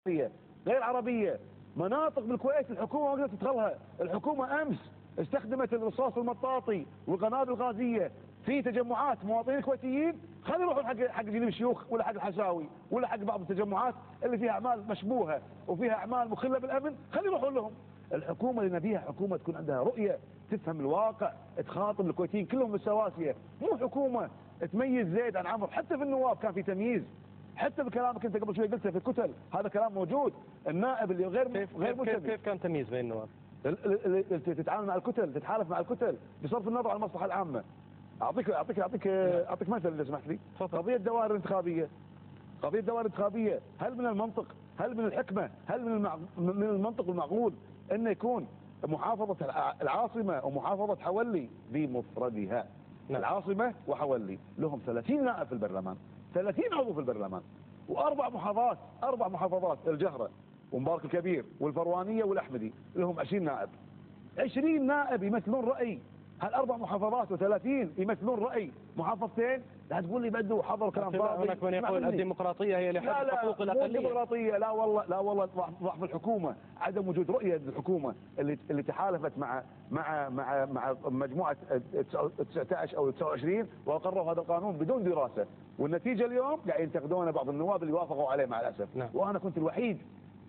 غير عربية. مناطق بالكويت الحكومة ما قدرت تدخلها. الحكومة أمس استخدمت الرصاص المطاطي والقنابل الغازية في تجمعات مواطنين كويتيين. خلينا يروحوا حق جنيب الشيوخ ولا حق الحساوي ولا حق بعض التجمعات اللي فيها أعمال مشبوهة وفيها أعمال مخلة بالأمن، خلينا يروحوا لهم. الحكومة اللي نبيها حكومة تكون عندها رؤية، تفهم الواقع، تخاطب الكويتيين كلهم بالسواسية، مو حكومة تميز زيد عن عمرو. حتى في النواب كان في تمييز، حتى بكلامك انت قبل شوي قلته في الكتل، هذا كلام موجود. النائب اللي غير منتمي كيف كان تمييز بين النواب؟ تتعامل مع الكتل، تتحالف مع الكتل بصرف النظر عن المصلحه العامه. اعطيك مثل اذا سمحت لي. قضيه الدوائر الانتخابيه، هل من المنطق، هل من الحكمه، هل من المنطق والمعقول انه يكون محافظه العاصمه ومحافظه حولي بمفردها؟ العاصمه وحولي لهم 30 نائب في البرلمان، 30 عضو في البرلمان، واربع محافظات الجهره ومبارك الكبير والفروانيه والاحمدي لهم 20 نائب. 20 نائب يمثلون راي هالاربع محافظات، و30 يمثلون راي محافظتين. لا تقول لي بدو حضروا كلام فاضي. هناك من يقول الديمقراطيه هي لحفظ حقوق الاقليه. لا الديمقراطيه، لا والله ضعف الحكومه، عدم وجود رؤيه للحكومه اللي تحالفت مع مجموعه 19 او 29 واقروا هذا القانون بدون دراسه، والنتيجه اليوم قاعد ينتقدون بعض النواب اللي وافقوا عليه مع الاسف. وانا كنت الوحيد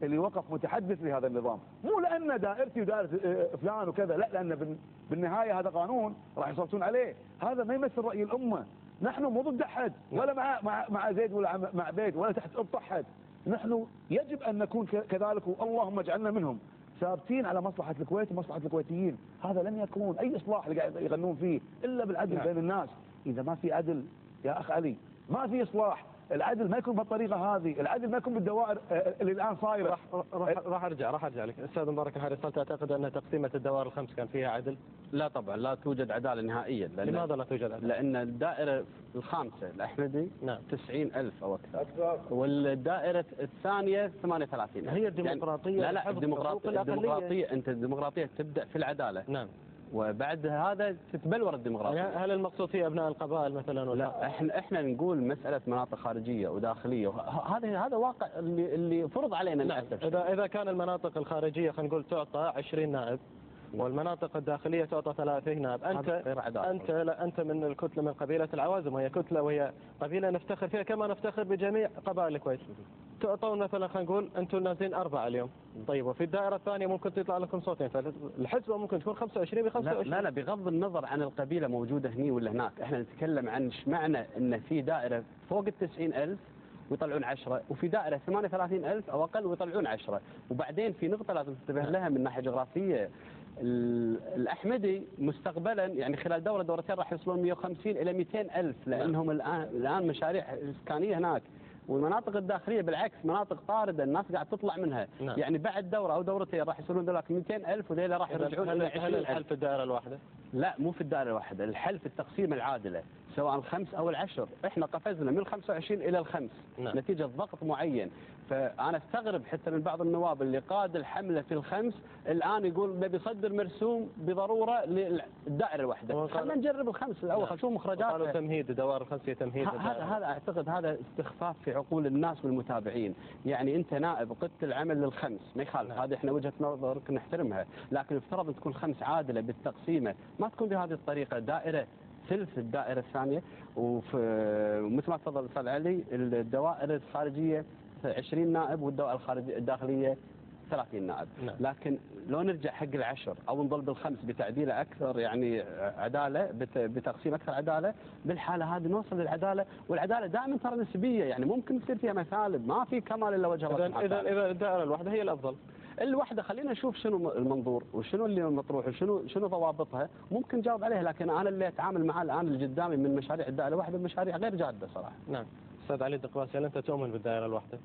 اللي وقف متحدث لهذا النظام، مو لان دائرتي ودائره فلان وكذا، لا، لان بالنهايه هذا قانون راح يصوتون عليه، هذا ما يمثل راي الامه. نحن مو ضد احد ولا مع زيد ولا مع بيت ولا تحت ابط احد، نحن يجب ان نكون كذلك، اللهم اجعلنا منهم، ثابتين على مصلحه الكويت ومصلحه الكويتيين. هذا لن يكون اي اصلاح اللي قاعد يغنون فيه الا بالعدل بين الناس. اذا ما في عدل يا اخ علي ما في اصلاح. العدل ما يكون بالطريقه هذه، العدل ما يكون بالدوائر اللي الان صايره. راح ارجع لك استاذ مبارك الحارث. هل تعتقد ان تقسيمه الدوائر الخمس كان فيها عدل؟ لا طبعا، لا توجد عداله نهائيا. لماذا لا توجد عداله؟ لان الدائره الخامسه الاحمدي 90,000 او اكثر، والدائره الثانيه 38,000. هي الديمقراطيه يعني لا الديمقراطيه تبدا في العداله. نعم. وبعد هذا تتبلور الديمقراطيه. هل المقصود في ابناء القبائل مثلا ولا؟ لا، احنا نقول مساله مناطق خارجيه وداخليه، هذا واقع اللي فرض علينا للاسف. اذا كان المناطق الخارجيه خلينا نقول تعطى 20 نائب والمناطق الداخليه تعطى 30 نائب، انت من الكتله من قبيله العوازم، وهي كتله وهي قبيله نفتخر فيها كما نفتخر بجميع قبائل الكويت. تعطون مثلا خلينا نقول انتم نازلين 4 اليوم، طيب وفي الدائره الثانيه ممكن تطلع لكم صوتين، فالحسبه ممكن تكون 25 ب 25. لا بغض النظر عن القبيله موجوده هني ولا هناك، احنا نتكلم عن ايش معنى ان في دائره فوق ال 90,000 ويطلعون 10، وفي دائره 38,000 او اقل ويطلعون 10. وبعدين في نقطه لازم تنتبه لها من ناحيه جغرافيه، الأحمدي مستقبلا يعني خلال دورتين راح يوصلون 150 إلى 200,000، لأنهم الآن مشاريع إسكانية هناك. والمناطق الداخلية بالعكس مناطق طاردة الناس قاعد تطلع منها. يعني بعد دورة أو دورتين راح يصيرون ذولاك 200,000 وذيلا راح يرجعون إلى 20,000. هل الحل في الدائرة الواحدة؟ لا، مو في الدائرة الواحدة، الحل في التقسيم العادلة سواء الخمس أو العشر. إحنا قفزنا من 25 إلى الخمس نتيجة ضغط معين. فأنا استغرب حتى من بعض النواب اللي قاد الحملة في الخمس الآن يقول نبي يصدر مرسوم بضرورة للدائرة الواحدة. خلينا نجرب الخمس الأول، خلينا نشوف مخرجاتها. قالوا تمهيد دوائر الخمسية، تمهيد. هذا أعتقد هذا استخفاف في عقول الناس والمتابعين. يعني أنت نائب قدت العمل للخمس ما يخالف، هذه إحنا وجهة نظرك نحترمها، لكن افترض أن تكون خمس عادلة بالتقسيمة، ما تكون بهذه الطريقة دائرة ثلث الدائرة الثانية. ومثل ما تفضل الأستاذ علي، الدوائر الخارجية 20 نائب والدوائر الداخلية 30 نائب. لكن لو نرجع حق العشر او نظل بالخمس بتعديله اكثر، يعني عداله بتقسيم اكثر عداله، بالحاله هذه نوصل للعداله. والعداله دائما ترى نسبيه، يعني ممكن تصير فيها مثالب، ما في كمال الا وجه الله. اذا الدائره الواحده هي الافضل. الوحده خلينا نشوف شنو المنظور وشنو اللي مطروح وشنو ضوابطها، ممكن نجاوب عليها. لكن انا اللي اتعامل معاه الان اللي قدامي من مشاريع الدائره الواحده مشاريع غير جاده صراحه. نعم. استاذ علي الدقواسي، هل انت تؤمن بالدائره الواحده؟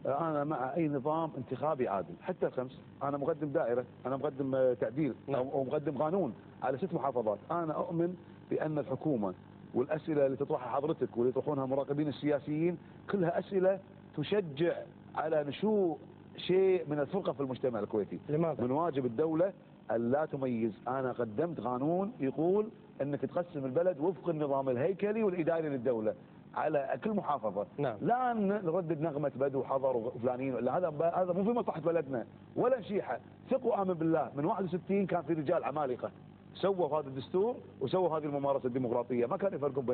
انا مع اي نظام انتخابي عادل، حتى الخمس. انا مقدم دائره، انا مقدم تعديل او مقدم قانون على 6 محافظات. انا اؤمن بان الحكومه والاسئله اللي تطرحها حضرتك واللي يطرحونها المراقبين السياسيين كلها اسئله تشجع على نشوء شيء من الفرقه في المجتمع الكويتي. لماذا؟ من واجب الدوله ان لا تميز. انا قدمت قانون يقول انك تقسم البلد وفق النظام الهيكلي والاداري للدوله، على كل محافظه. نعم. لا نردد نغمه بدو وحضر وفلانيين، ولا هذا مو في مصلحه بلدنا ولا نشيحه. ثق وامن بالله، من 61 كان في رجال عمالقه سووا هذا الدستور وسووا هذه الممارسه الديمقراطيه، ما كانوا يفرقون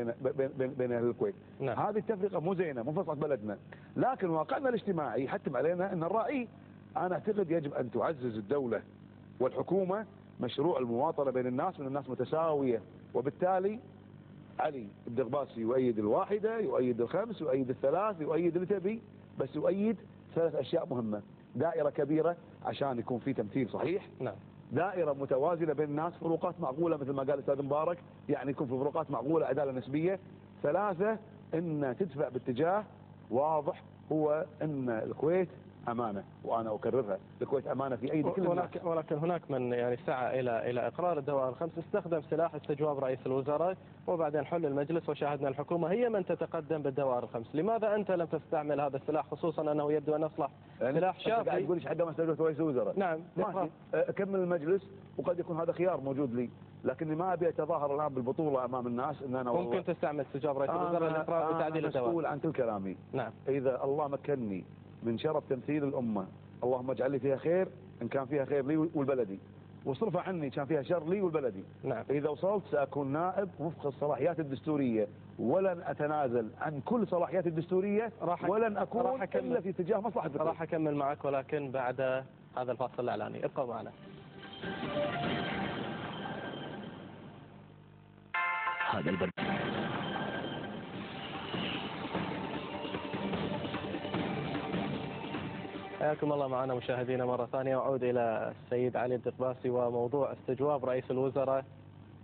بين اهل الكويت. نعم. هذه التفرقه مو زينه، مو في مصلحه بلدنا، لكن واقعنا الاجتماعي يحتم علينا ان نراعيه. انا اعتقد يجب ان تعزز الدوله والحكومه مشروع المواطنه بين الناس، من الناس متساويه، وبالتالي علي الدغباسي يؤيد الواحده، يؤيد الخمس، يؤيد الثلاث، يؤيد اللي تبي، بس يؤيد 3 أشياء مهمه: دائره كبيره عشان يكون في تمثيل صحيح. نعم. دائرة متوازنة بين الناس، فروقات معقولة مثل ما قال الأستاذ مبارك، يعني يكون في فروقات معقولة، عدالة نسبية. 3، إن تدفع باتجاه واضح، هو إن الكويت أمانة، وأنا أكررها، الكويت أمانة في أيدي كل الناس. ولكن هناك من يعني سعى إلى إقرار الدوائر الخمس، استخدم سلاح استجواب رئيس الوزراء، وبعدين حل المجلس وشاهدنا الحكومة هي من تتقدم بالدوائر الخمس. لماذا أنت لم تستعمل هذا السلاح، خصوصا أنه يبدو أن أصلح سلاح شافي؟ قاعد تقول حق ما استجوبت رئيس الوزراء. نعم. ماشي، أكمل المجلس، وقد يكون هذا خيار موجود لي، لكني ما أبي أتظاهر الآن بالبطولة أمام الناس إن أنا ممكن تستعمل استجواب رئيس الوزراء لإقرار وتعديل الدوائر. أنا مسؤول عن كل كلامي. نعم. إذا الله مكنني من شرف تمثيل الأمة، اللهم اجعل لي فيها خير إن كان فيها خير لي والبلدي، واصرفها عني كان فيها شر لي والبلدي. نعم. إذا وصلت سأكون نائب وفق الصلاحيات الدستورية، ولن أتنازل عن كل صلاحياتي الدستورية، ولن أكون إلا في اتجاه مصلحة البلد. راح أكمل معك ولكن بعد هذا الفاصل الإعلاني، ابقوا معنا. هذا البرنامج حياكم الله معنا مشاهدينا مرة ثانية، وأعود إلى السيد علي الدغباسي وموضوع استجواب رئيس الوزراء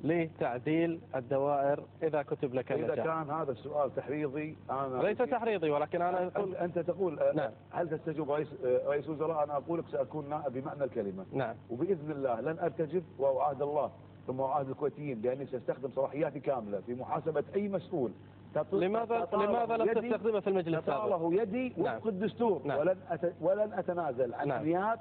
لتعديل الدوائر إذا كتب لك إذا النجاح. كان هذا السؤال تحريضي، أنا ليس تحريضي، ولكن أنا أقول أنت تقول نعم. هل تستجوب رئيس وزراء؟ أنا أقول لك سأكون نائب بمعنى الكلمة. نعم. وبإذن الله لن أرتجف، وأعاهد الله ثم أعاهد الكويتيين بأني سأستخدم صلاحياتي كاملة في محاسبة أي مسؤول. لماذا لم تستخدمه في المجلس السابق؟ تطاله يدي نعم. وفق الدستور. نعم. ولن أتنازل عن نعم. نيات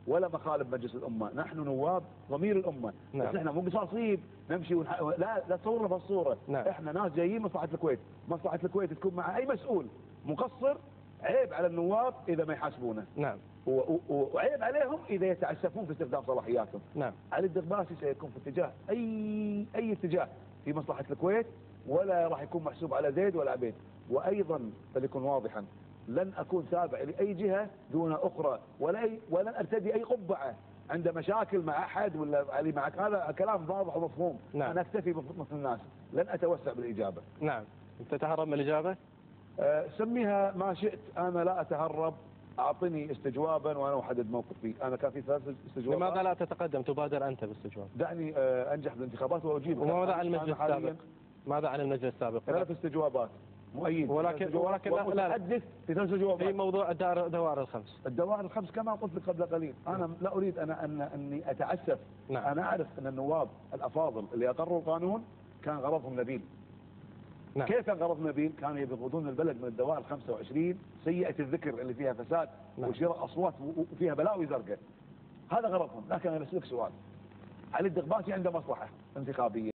ولا مخالب مجلس الأمة. نحن نواب ضمير الأمة. نعم. بس احنا مو قصاصين نمشي لا تصورنا في الصورة. نعم. احنا ناس جايين مصلحة الكويت. مصلحة الكويت تكون مع أي مسؤول مقصر. عيب على النواب إذا ما يحاسبونه. نعم. وعيب عليهم إذا يتعسفون في استخدام صلاحياتهم. نعم. علي الدغباسي سيكون في اتجاه أي اتجاه في مصلحة الكويت، ولا راح يكون محسوب على زيد ولا عبيد. وأيضا فليكن واضحا، لن أكون تابع لأي جهة دون أخرى، ولن أرتدي أي قبعة عند مشاكل مع أحد ولا علي معك. هذا كلام واضح ومفهوم. نعم. أنا أكتفي مثل الناس، لن أتوسع بالإجابة. نعم. أنت تتهرب من الإجابة؟ سميها ما شئت، أنا لا أتهرب. أعطني استجوابا وأنا أحدد موقفي. أنا كان في 3 استجوابات. لماذا لا تتقدم، تبادر أنت بالاستجواب؟ دعني أنجح بالانتخابات وأجيب. وماذا عن المجلس السابق؟ ماذا عن المجلس السابق؟ 3 استجوابات مؤيد، ولكن لا متحدث في 3 استجوابات في موضوع الدوائر الخمس. الدوائر الخمس كما قلت لك قبل قليل، أنا لا أريد أني أتعسف. نعم. أنا أعرف أن النواب الأفاضل اللي أقروا القانون كان غرضهم نبيل. نعم. كيف كان غرض نبيل؟ كانوا يبغضون البلد من الدوائر 25 سيئة الذكر اللي فيها فساد. نعم. وشراء أصوات وفيها بلاوي زرقاء. هذا غرضهم. لكن أنا أسألك سؤال، علي الدغباسي عنده مصلحة انتخابية.